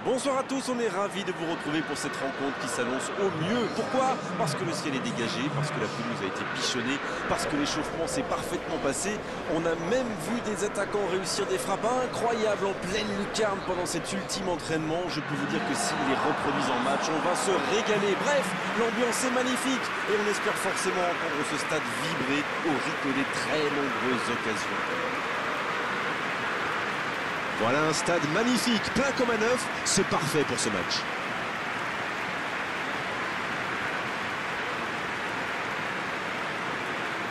Bonsoir à tous, on est ravis de vous retrouver pour cette rencontre qui s'annonce au mieux. Pourquoi? Parce que le ciel est dégagé, parce que la pelouse a été bichonnée, parce que l'échauffement s'est parfaitement passé. On a même vu des attaquants réussir des frappes incroyables en pleine lucarne pendant cet ultime entraînement. Je peux vous dire que s'ils les reproduisent en match, on va se régaler. Bref, l'ambiance est magnifique et on espère forcément entendre ce stade vibrer au rythme des très nombreuses occasions. Voilà un stade magnifique, plein comme à neuf, c'est parfait pour ce match.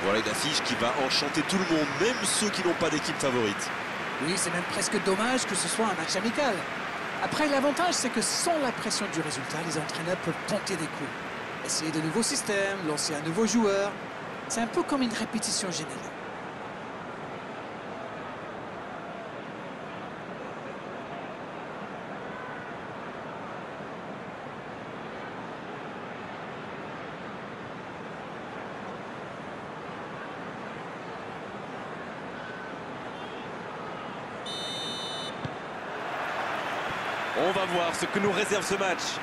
Voilà une affiche qui va enchanter tout le monde, même ceux qui n'ont pas d'équipe favorite. Oui, c'est même presque dommage que ce soit un match amical. Après, l'avantage, c'est que sans la pression du résultat, les entraîneurs peuvent tenter des coups. Essayer de nouveaux systèmes, lancer un nouveau joueur. C'est un peu comme une répétition générale. On va voir ce que nous réserve ce match.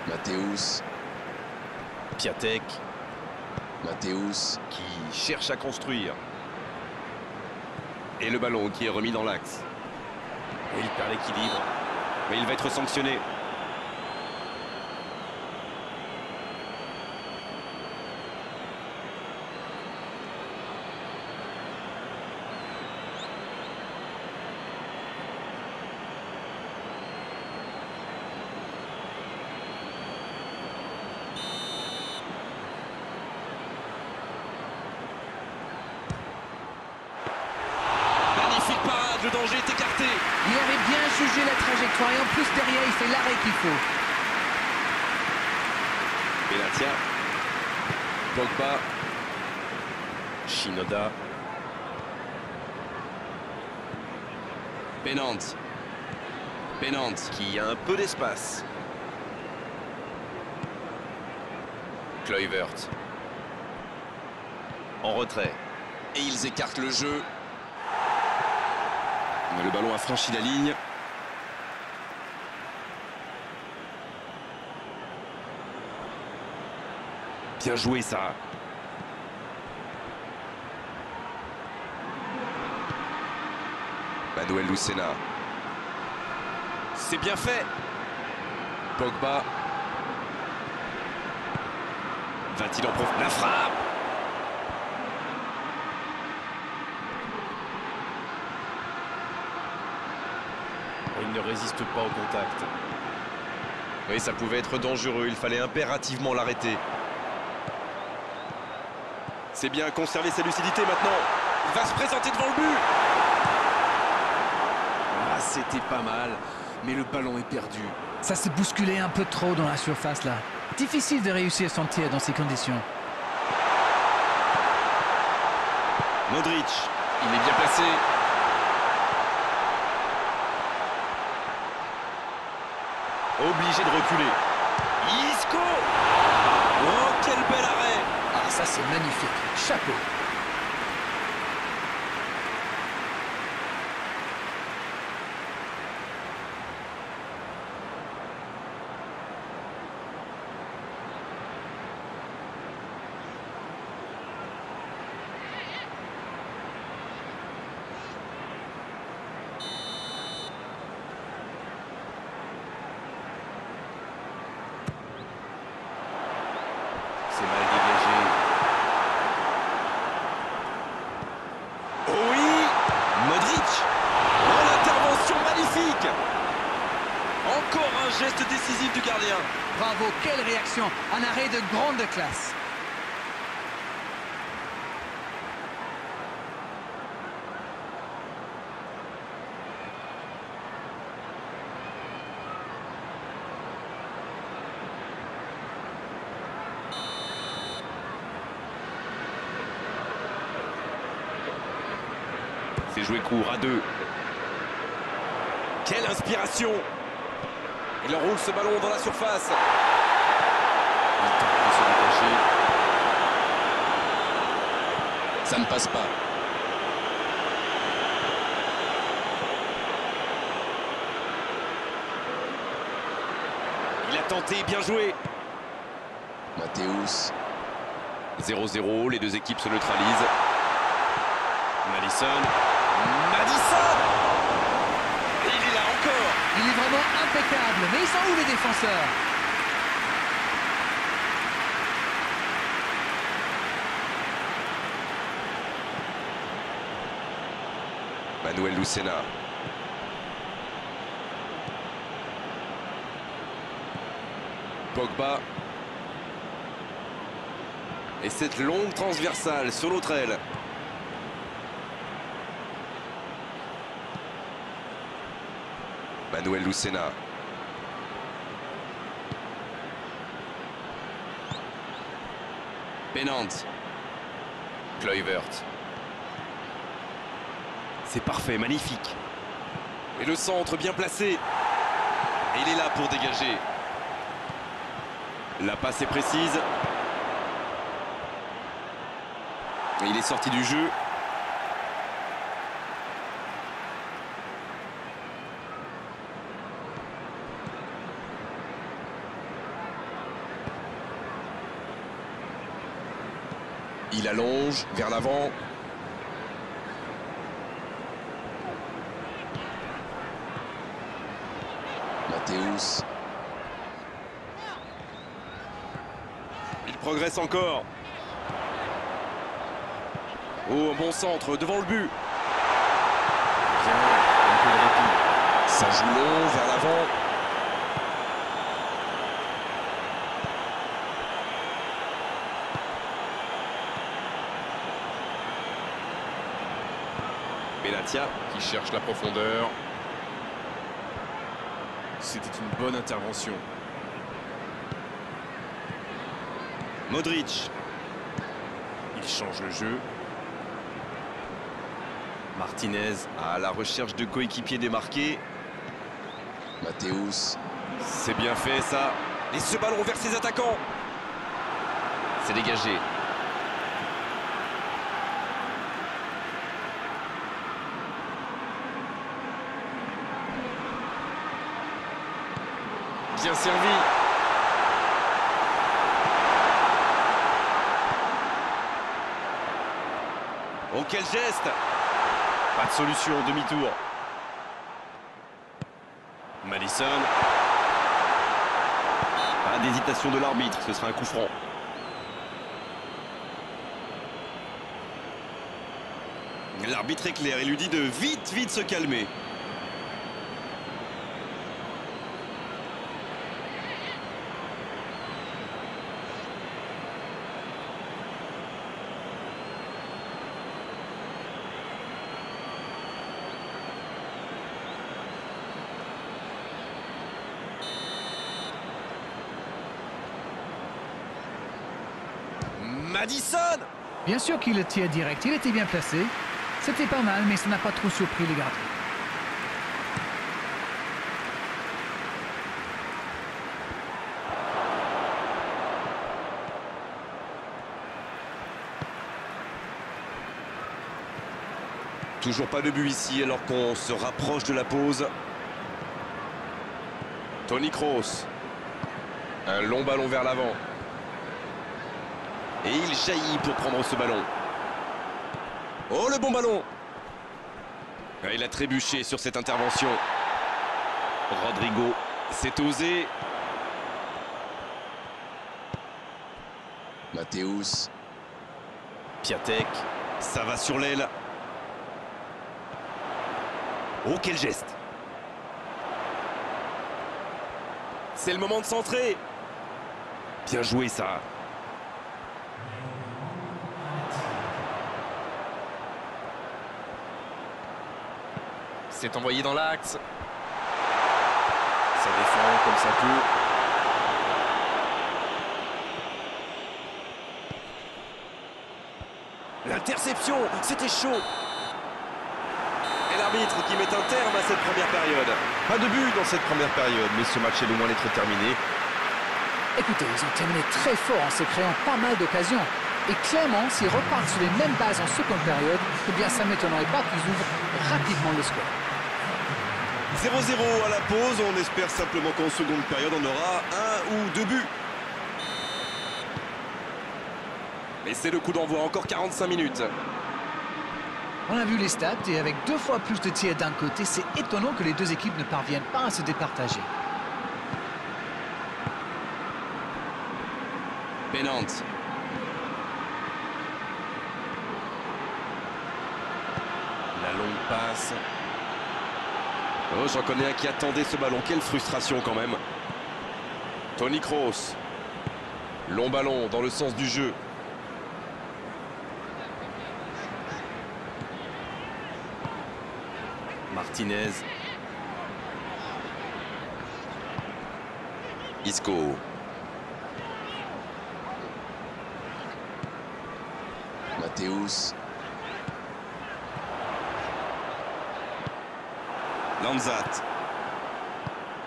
Matthäus. Piatek. Matthäus. Qui cherche à construire. Et le ballon qui est remis dans l'axe. Et il perd l'équilibre. Mais il va être sanctionné. Le danger est écarté. Il avait bien jugé la trajectoire et en plus derrière il fait l'arrêt qu'il faut. Benatia. Pogba. Shinoda. Penant. Penant qui a un peu d'espace. Kluivert. En retrait. Et ils écartent le jeu. Mais le ballon a franchi la ligne. Bien joué ça. Manuel Lucena. C'est bien fait. Pogba. Va-t-il en profiter? La frappe. Il ne résiste pas au contact. Oui, ça pouvait être dangereux. Il fallait impérativement l'arrêter. C'est bien conserver sa lucidité maintenant. Il va se présenter devant le but. Ah, c'était pas mal. Mais le ballon est perdu. Ça s'est bousculé un peu trop dans la surface là. Difficile de réussir son tir dans ces conditions. Modric. Il est bien placé. Obligé de reculer. Isco! Oh, quel bel arrêt! Ah, ça c'est magnifique. Chapeau. C'est mal dégagé. Oh oui! Modric! Oh, l'intervention magnifique! Encore un geste décisif du gardien. Bravo, quelle réaction. Un arrêt de grande classe. C'est joué court à deux. Quelle inspiration! Il enroule ce ballon dans la surface. Il tente de se détacher. Ça ne passe pas. Il a tenté, bien joué. Matthäus. 0-0, les deux équipes se neutralisent. Madison. Madison! Et il est là encore. Il est vraiment impeccable, mais ils sont où les défenseurs? Manuel Lucena. Pogba. Et cette longue transversale sur l'autre aile. Manuel Lucena. Pennant. Kluivert. C'est parfait, magnifique. Et le centre bien placé. Et il est là pour dégager. La passe est précise. Et il est sorti du jeu. Il allonge vers l'avant. Matthäus. Il progresse encore. Oh, un bon centre devant le but. Bien, un peu de répit. Ça joue long vers l'avant. Benatia qui cherche la profondeur. C'était une bonne intervention. Modric. Il change le jeu. Martinez à la recherche de coéquipiers démarqués. Matthäus. C'est bien fait ça. Et ce ballon vers ses attaquants. C'est dégagé. Bien servi. Oh, quel geste! Pas de solution au demi-tour. Madison. Pas d'hésitation de l'arbitre, ce sera un coup franc. L'arbitre est clair, il lui dit de vite se calmer. Madison! Bien sûr qu'il le tire direct, il était bien placé. C'était pas mal, mais ça n'a pas trop surpris les gardiens. Toujours pas de but ici alors qu'on se rapproche de la pause. Toni Kroos. Un long ballon vers l'avant. Et il jaillit pour prendre ce ballon. Oh, le bon ballon! Il a trébuché sur cette intervention. Rodrigo s'est osé. Matthäus. Piatek, ça va sur l'aile. Oh, quel geste! C'est le moment de centrer. Bien joué ça. C'est envoyé dans l'axe. Ça défend comme ça peut. L'interception, c'était chaud. Et l'arbitre qui met un terme à cette première période. Pas de but dans cette première période, mais ce match est loin d'être terminé. Écoutez, ils ont terminé très fort en se créant pas mal d'occasions. Et clairement, s'ils repartent sur les mêmes bases en seconde période, eh bien ça ne m'étonnerait pas qu'ils ouvrent rapidement le score. 0-0 à la pause. On espère simplement qu'en seconde période, on aura 1 ou 2 buts. Et c'est le coup d'envoi, encore 45 minutes. On a vu les stats et avec 2 fois plus de tirs d'un côté, c'est étonnant que les deux équipes ne parviennent pas à se départager. Pénante. La longue passe. Oh, j'en connais un qui attendait ce ballon. Quelle frustration quand même. Toni Kroos. Long ballon dans le sens du jeu. Martinez. Isco. Matthäus. Lanzat.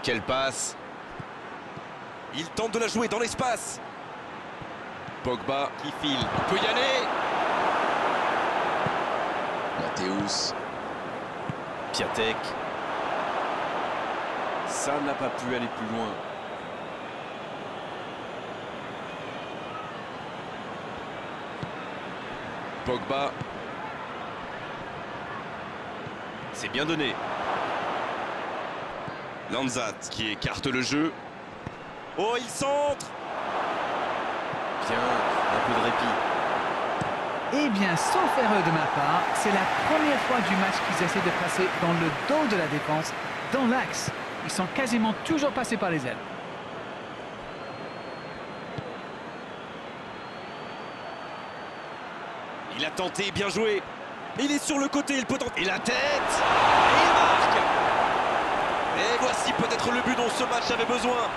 Quelle passe. Il tente de la jouer dans l'espace. Pogba Qui file. il peut y aller. Matthäus. Piatek. Ça n'a pas pu aller plus loin. Pogba. C'est bien donné. Lanzat Qui écarte le jeu. Oh, il centre. Bien, un peu de répit. Eh bien, sauf erreur de ma part, c'est la première fois du match qu'ils essaient de passer dans le dos de la défense, dans l'axe. Ils sont quasiment toujours passés par les ailes. Il a tenté, bien joué. Il est sur le côté, il peut tenter. Et la tête. Et il marque. Et voici peut-être le but dont ce match avait besoin.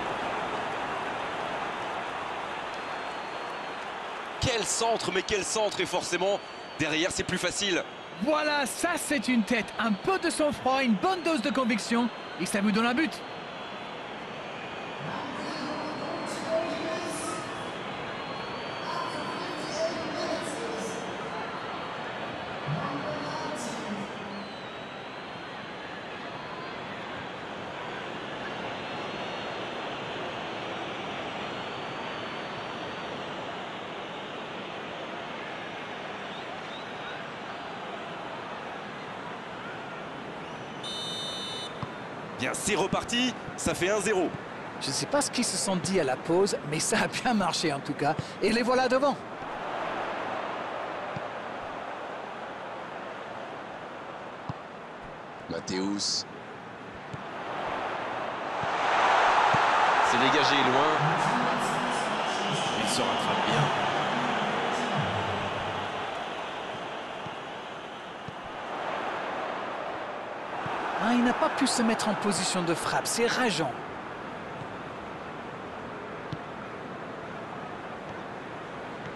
Quel centre, mais quel centre. Et forcément, derrière, c'est plus facile. Voilà, ça c'est une tête, un peu de sang-froid, une bonne dose de conviction, et ça vous donne un but. Bien, c'est reparti, ça fait 1-0. Je ne sais pas ce qu'ils se sont dit à la pause, mais ça a bien marché en tout cas, et les voilà devant. Matthäus. C'est dégagé loin. Il se rattrape bien. Ah, il n'a pas pu se mettre en position de frappe, c'est rageant.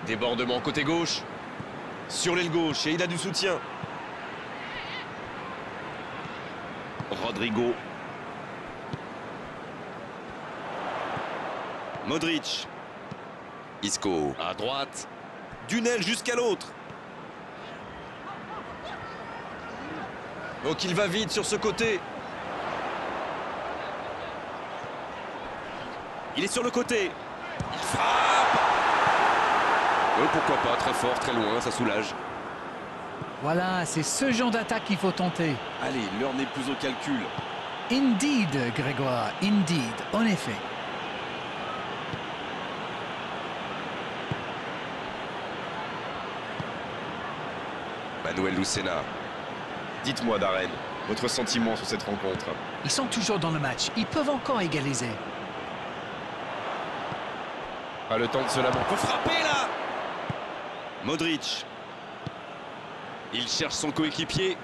Débordement côté gauche. Sur l'aile gauche, et il a du soutien. Rodrigo. Modric. Isco. À droite. D'une aile jusqu'à l'autre. Donc il va vite sur ce côté. Il est sur le côté. Il frappe. Pourquoi pas, très fort, très loin, ça soulage. Voilà, c'est ce genre d'attaque qu'il faut tenter. Allez, l'heure n'est plus au calcul. Indeed, Grégoire, indeed, en effet. Manuel Lucena. Dites-moi, Darren, votre sentiment sur cette rencontre. Ils sont toujours dans le match, ils peuvent encore égaliser. Pas le temps de se lamenter. Faut frapper là. Modric. Il cherche son coéquipier.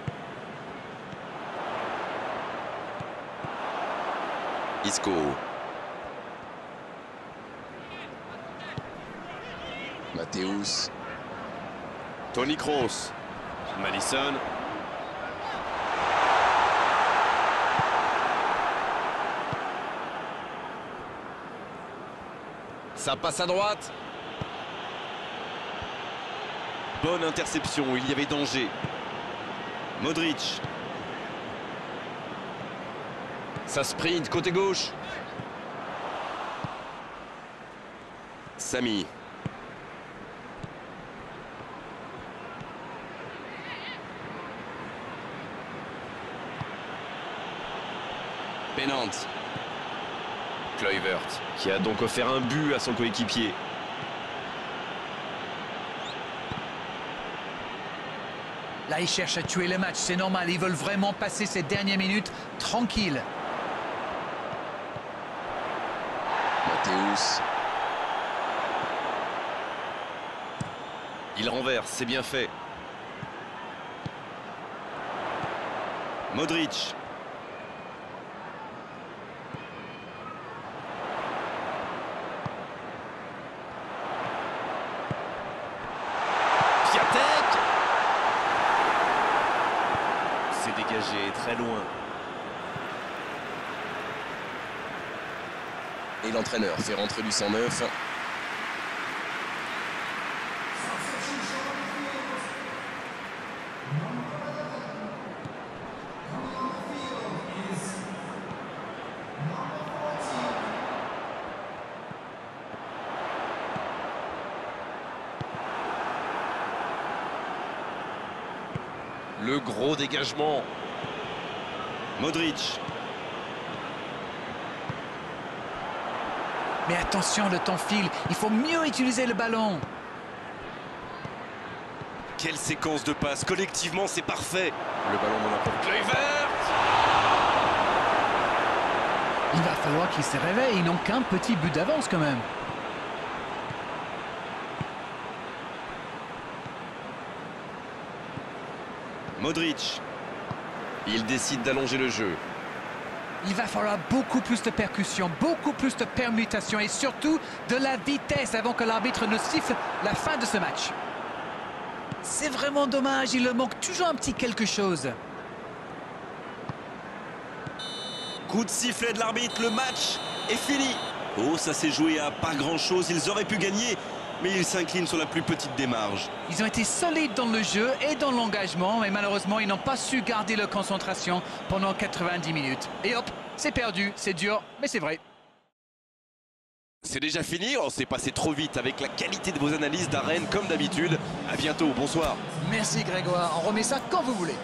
Isco. Matthäus. Toni Kroos. Madison. Ça passe à droite. Bonne interception, il y avait danger. Modric. Ça sprint côté gauche. Samy. Pennant. Kluivert, qui a donc offert un but à son coéquipier. Là, ils cherchent à tuer le match, c'est normal. Ils veulent vraiment passer ces dernières minutes tranquilles. Matthäus. Il renverse, c'est bien fait. Modric. Piatek. C'est dégagé très loin. Et l'entraîneur fait rentrer du 109. Le gros dégagement. Modric. Mais attention, le temps file. Il faut mieux utiliser le ballon. Quelle séquence de passes. Collectivement, c'est parfait. Le ballon dans la porte. Kluivert. Il va falloir qu'ils se réveillent. Ils n'ont qu'un petit but d'avance quand même. Modric. Il décide d'allonger le jeu. Il va falloir beaucoup plus de percussion, beaucoup plus de permutations et surtout de la vitesse avant que l'arbitre ne siffle la fin de ce match. C'est vraiment dommage, il leur manque toujours un petit quelque chose. Coup de sifflet de l'arbitre, le match est fini. Oh, ça s'est joué à pas grand-chose, ils auraient pu gagner, mais ils s'inclinent sur la plus petite des marges. Ils ont été solides dans le jeu et dans l'engagement, mais malheureusement, ils n'ont pas su garder leur concentration pendant 90 minutes. Et hop, c'est perdu, c'est dur, mais c'est vrai. C'est déjà fini, on s'est passé trop vite avec la qualité de vos analyses d'arène comme d'habitude. À bientôt, bonsoir. Merci Grégoire, on remet ça quand vous voulez.